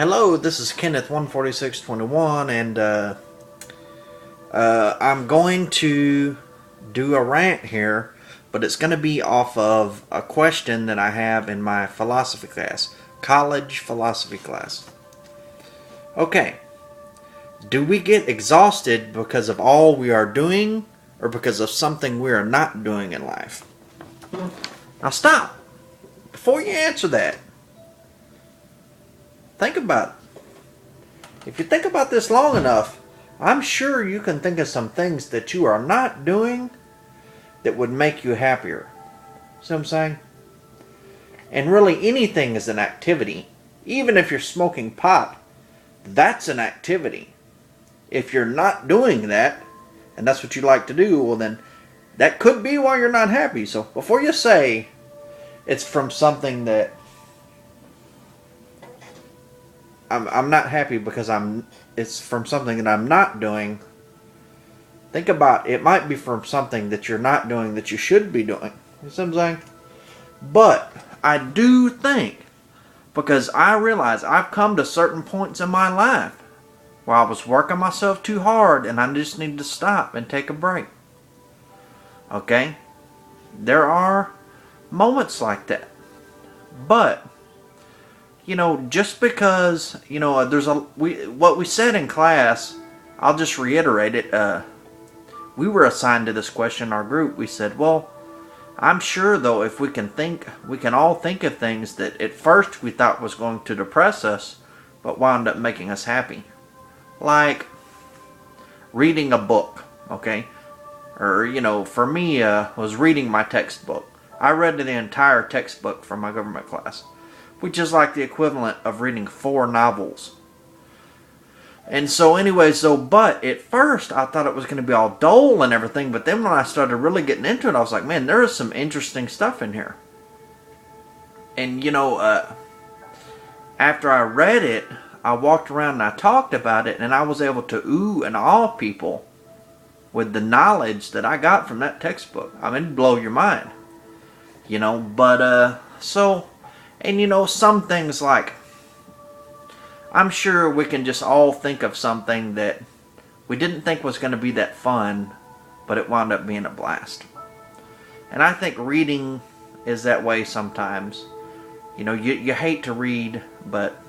Hello, this is Kenneth 14621, and I'm going to do a rant here, but it's going to be off of a question that I have in my philosophy class, college philosophy class. Okay, do we get exhausted because of all we are doing, or because of something we are not doing in life? Now stop. Before you answer that, think about it. If you think about this long enough, I'm sure you can think of some things that you are not doing that would make you happier. See what I'm saying? And really, anything is an activity. Even if you're smoking pot, that's an activity. If you're not doing that, and that's what you like to do, well then, that could be why you're not happy. So before you say it's from something that I'm not happy because it's from something that I'm not doing, think about it might be from something that you're not doing that you should be doing. You see what I'm saying? But I do think, because I realize I've come to certain points in my life where I was working myself too hard and I just need to stop and take a break. Okay? There are moments like that. But just because, there's what we said in class, I'll just reiterate it. We were assigned to this question in our group. We said, well, I'm sure though if we can all think of things that at first we thought was going to depress us, but wound up making us happy. Like reading a book, okay? Or, for me, was reading my textbook. I read the entire textbook from my government class, which is like the equivalent of reading 4 novels. And so but at first I thought it was going to be all dull and everything, but then when I started really getting into it, I was like, man, there is some interesting stuff in here. And after I read it, I walked around and I talked about it, and I was able to ooh and awe people with the knowledge that I got from that textbook. I mean, it'd blow your mind. Some things like, I'm sure we can just all think of something that we didn't think was going to be that fun, but it wound up being a blast. And I think reading is that way sometimes. You hate to read, but,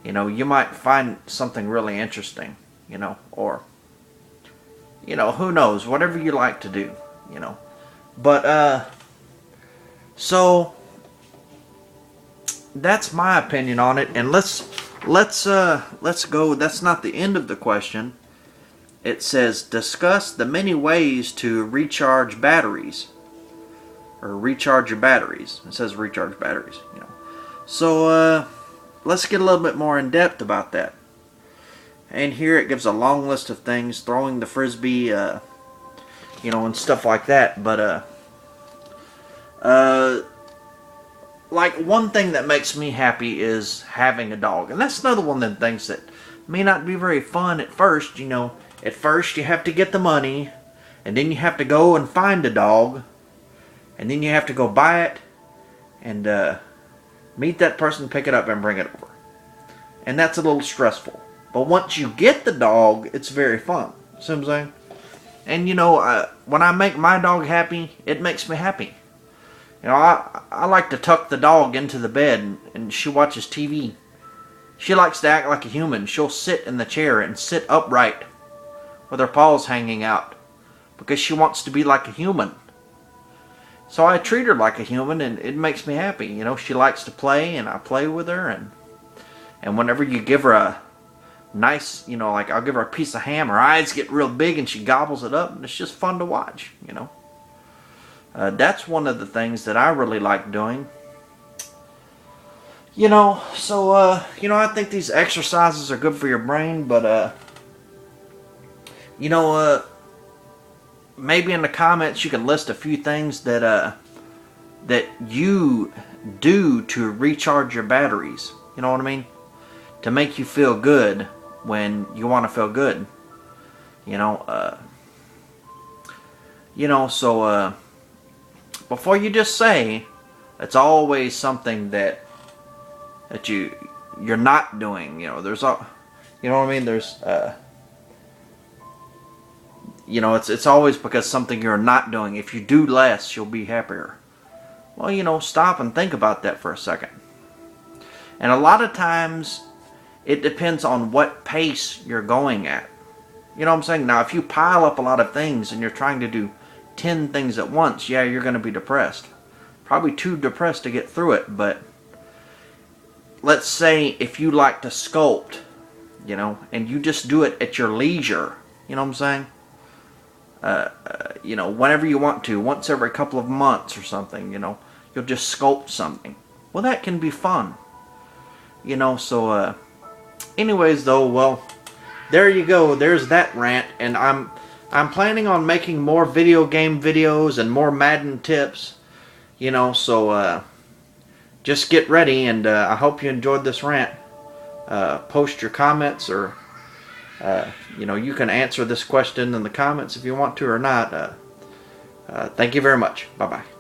you might find something really interesting, or, who knows, whatever you like to do, But, so that's my opinion on it, and let's go. That's not the end of the question. It says discuss the many ways to recharge batteries, or recharge your batteries. It says recharge batteries. So let's get a little bit more in depth about that. And here it gives a long list of things: throwing the frisbee, and stuff like that. But like one thing that makes me happy is having a dog. And that's another one of the things that may not be very fun at first. At first you have to get the money, and then you have to go and find a dog, and then you have to go buy it, and meet that person, pick it up, and bring it over. And that's a little stressful. But once you get the dog, it's very fun. See what I'm saying? And when I make my dog happy, it makes me happy. I like to tuck the dog into the bed and she watches TV. She likes to act like a human. She'll sit in the chair and sit upright with her paws hanging out because she wants to be like a human. So I treat her like a human, and it makes me happy. She likes to play, and I play with her, and whenever you give her a nice, like I'll give her a piece of ham, her eyes get real big and she gobbles it up, and it's just fun to watch, That's one of the things that I really like doing. I think these exercises are good for your brain, but, maybe in the comments you can list a few things that you do to recharge your batteries. You know what I mean? To make you feel good when you want to feel good. Before you just say, it's always something that you you're not doing. There's all, you know what I mean? There's, it's always because something you're not doing. If you do less, you'll be happier. Well, stop and think about that for a second. And a lot of times, it depends on what pace you're going at. You know what I'm saying? Now, if you pile up a lot of things and you're trying to do 10 things at once, yeah, you're going to be depressed. Probably too depressed to get through it, but let's say if you like to sculpt, and you just do it at your leisure, you know what I'm saying? Whenever you want to, once every couple of months or something, you'll just sculpt something. Well, that can be fun. So, anyways, though, well, there you go. There's that rant, and I'm planning on making more video game videos and more Madden tips, so just get ready, and I hope you enjoyed this rant. Post your comments, or you can answer this question in the comments if you want to or not. Thank you very much. Bye-bye.